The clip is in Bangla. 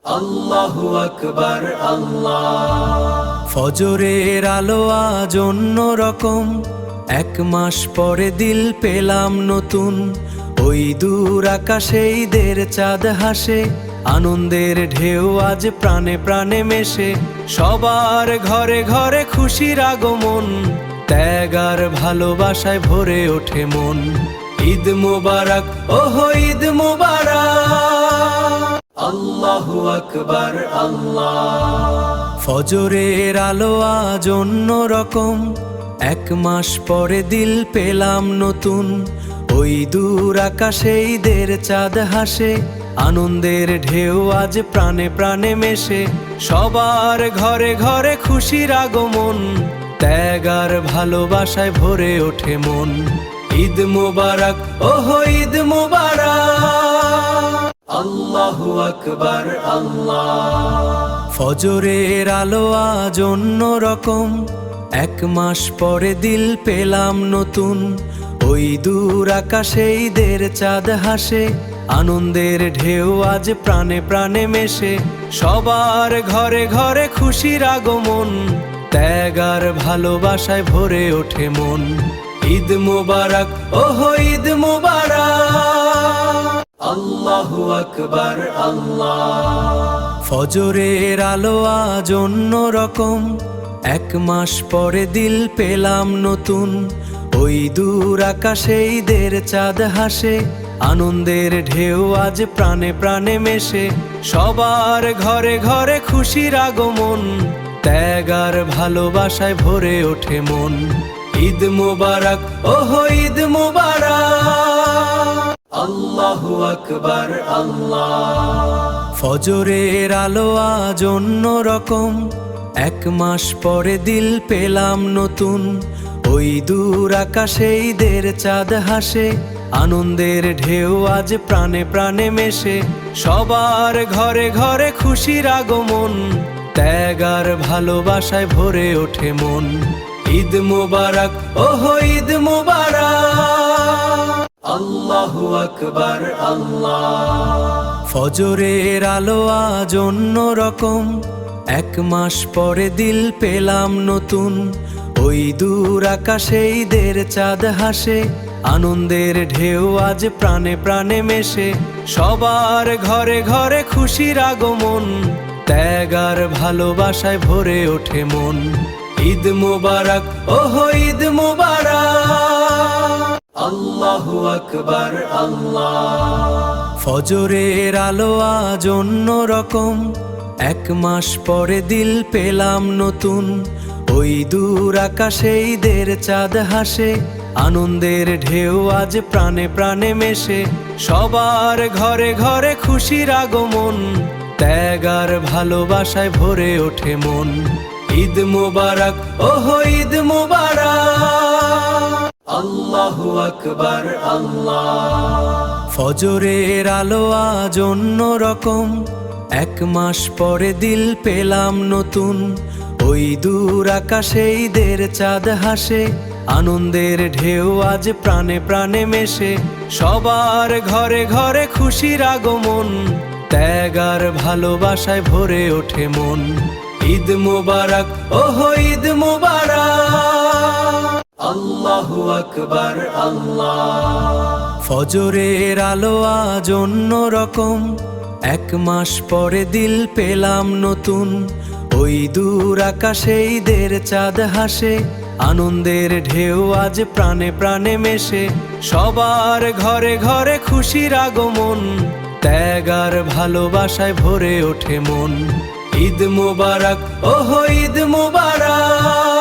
আল্লাহু আকবার আল্লাহ। ফজরের আলো আজ অন্য রকম, এক মাস পরে দিল পেলাম নতুন। ওই দূর আকাশে ঈদের চাঁদ হাসে, আনন্দের ঢেউ আজ প্রাণে প্রাণে মেশে। সবার ঘরে ঘরে খুশির আগমন, ত্যাগ আর ভালোবাসায় ভরে ওঠে মন। ঈদ মুবারক, ওহো ঈদ মুবারক, আল্লাহু আকবার আল্লাহ। ফজরের আলো আজ অন্য রকম, এক মাস পরে দিল পেলাম নতুন। ওই দূর আকাশে ঈদের চাঁদ হাসে, আনন্দের ঢেউ আজ প্রাণে প্রাণে মেশে। সবার ঘরে ঘরে খুশির আগমন, ত্যাগ আর ভালোবাসায় ভরে ওঠে মন। ঈদ মুবারক, ওহো ঈদ মুবারক, আল্লাহু আকবার আল্লাহ। ফজরের আলো আজ অন্য রকম, এক মাস পরে দিল পেলাম নতুন। ওই দূর আকাশে ঈদের চাঁদ হাসে, আনন্দের ঢেউ আজ প্রাণে প্রাণে মেশে। সবার ঘরে ঘরে খুশির আগমন, ত্যাগ আর ভালোবাসায় ভরে ওঠে মন। ঈদ মুবারক, ওহো ঈদ মুবারক, আল্লাহু আকবার আল্লাহ। ফজরের আলো আজ অন্য রকম, এক মাস পরে দিল পেলাম নতুন। ওই দূর আকাশে ঈদের চাঁদ হাসে, আনন্দের ঢেউ আজ প্রাণে প্রাণে মেশে। সবার ঘরে ঘরে খুশির আগমন, ত্যাগ আর ভালোবাসায় ভরে ওঠে মন। ঈদ মুবারক, ওহো ঈদ মুবারক, আল্লাহু আকবার আল্লাহ। ফজরের আলো আজ অন্য রকম, এক মাস পরে দিল পেলাম নতুন। ওই দূর আকাশে ঈদের চাঁদ হাসে, আনন্দের ঢেউ আজ প্রাণে প্রাণে মেশে। সবার ঘরে ঘরে খুশির আগমন, ত্যাগ আর ভালোবাসায় ভরে ওঠে মন। ঈদ মুবারক, ওহো ঈদ মুবারক, আল্লাহু আকবার আল্লাহ। ফজরের আলো আজ অন্য রকম, এক মাস পরে দিল পেলাম নতুন। ওই দূর আকাশে ঈদের চাঁদ হাসে, আনন্দের ঢেউ আজ প্রাণে প্রাণে মেশে। সবার ঘরে ঘরে খুশির আগমন, ত্যাগ আর ভালোবাসায় ভরে ওঠে মন। ঈদ মুবারক, ওহো ঈদ মুবারক, আল্লাহু আকবার আল্লাহ। ফজরের আলো আজ অন্য রকম, এক মাস পরে দিল পেলাম নতুন। ওই দূর আকাশে ঈদের চাঁদ হাসে, আনন্দের ঢেউ আজ প্রাণে প্রাণে মেশে। সবার ঘরে ঘরে খুশির আগমন, ত্যাগ আর ভালোবাসায় ভরে ওঠে মন। ঈদ মুবারক, ওহো ঈদ মুবারক, আল্লাহু আকবার আল্লাহ। ফজরের আলো আজ অন্য রকম, এক মাস পরে দিল পেলাম নতুন। ওই দূর আকাশে ঈদের চাঁদ হাসে, আনন্দের ঢেউ আজ প্রাণে প্রাণে মেশে। সবার ঘরে ঘরে খুশির আগমন, ত্যাগ আর ভালোবাসায় ভরে ওঠে মন। ঈদ মুবারক, ওহো ঈদ মুবারক, আল্লাহু আকবার আল্লাহ। ফজরের আলো আজ অন্য রকম, এক মাস পরে দিল পেলাম নতুন। ওই দূর আকাশে ঈদের চাঁদ হাসে, আনন্দের ঢেউ আজ প্রাণে প্রাণে মেশে। সবার ঘরে ঘরে খুশির আগমন, ত্যাগ আর ভালোবাসায় ভরে ওঠে মন। ঈদ মুবারক, ওহো ঈদ মুবারক,